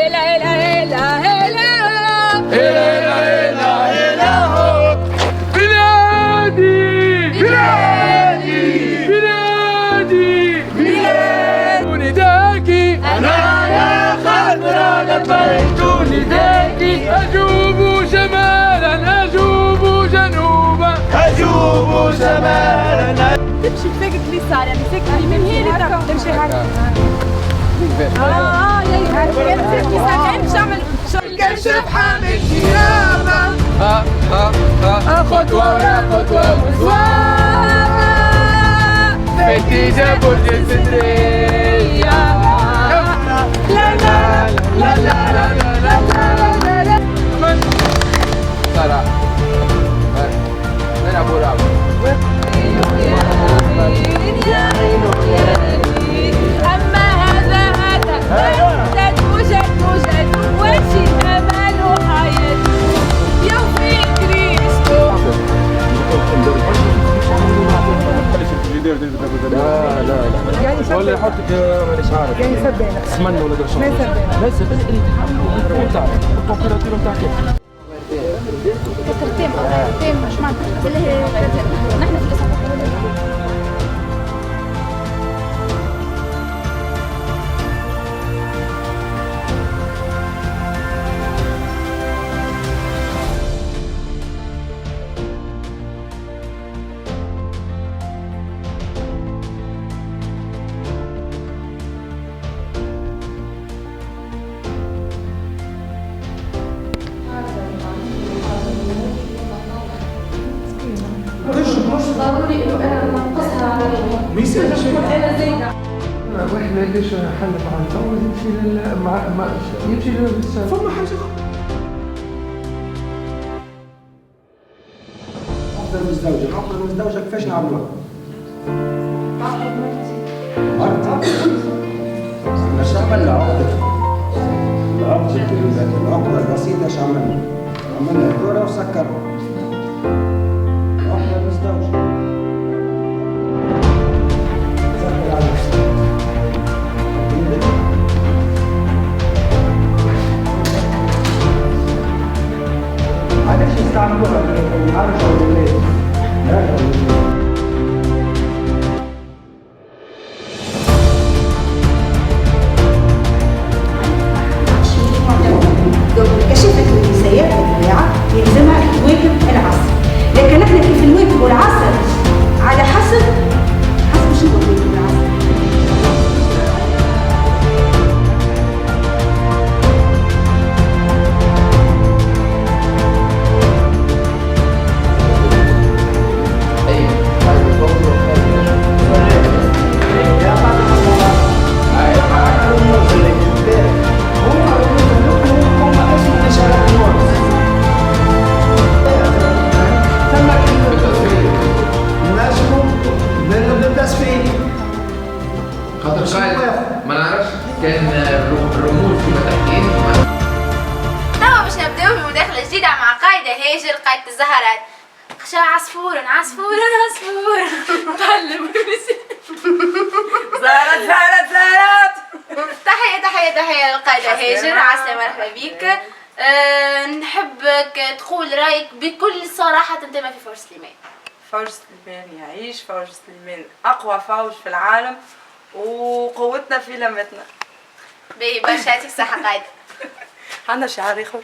هلا هلا هلا هلا هلا هلا هلا بلادي بلادي بلادي بلادي نداكي أنا يا خضرا لبيت نداكي أجوب شمالا أجوب جنوبا أجوب شمالا تمشي تلاقي اليسار يعني تلاقي اليمين هي اللي تمشي هكا الكشف حامل شيابة خطوة ورا خطوة وزوارة بيتي جابوا الجسدية لا لا لا لا لا لا لا لا لا من صراحة من أبو راب أما هذا لا توجد وجه أمل حياته يوم كريستو لا لا يعني ولا يحطك مانيش عارف يعني سبينا سمن ولا درشون ما سبينا لا سبينا اللي تحمل تاعك التمبيراتور نتاعك تيم مش معناتها اللي هي نحن في الاسم ضروري انه انا ننقصها واحنا ليش حل مع الزوج يمشي مع يمشي للسنة فما حاجة عقدة مزدوجة، العقدة المزدوجة كيفاش نعملوها؟ عقدة اش عملنا عقدة؟ العقدة البسيطة اش عملنا؟ عملنا كرة وسكرنا عقدة مزدوجة علاش يستعملوها العرجة والليل؟ كشفت النساء الطبيعة يلزمها تواكب العصر، لكن احنا كيف نواكبوا العصر على حسب شنو نواكبوا العصر. ما نعرفش كان الرموز في تحكين توا باش نبداو بمداخلة جديدة مع قايدة هاجر قايدة الزهرات. خشا عصفور عصفور عصفور قلب زهرات زهرات زهرات تحية للقايدة هاجر. عسلامة مرحبا بيك. نحبك تقول رأيك بكل صراحة انتما في فوج سليمان. فوج سليمان يعيش، فوج سليمان أقوى فوج في العالم وقوتنا في لمتنا. باهي برشا يعطيك الصحة قايدة. عندنا شعار آخر؟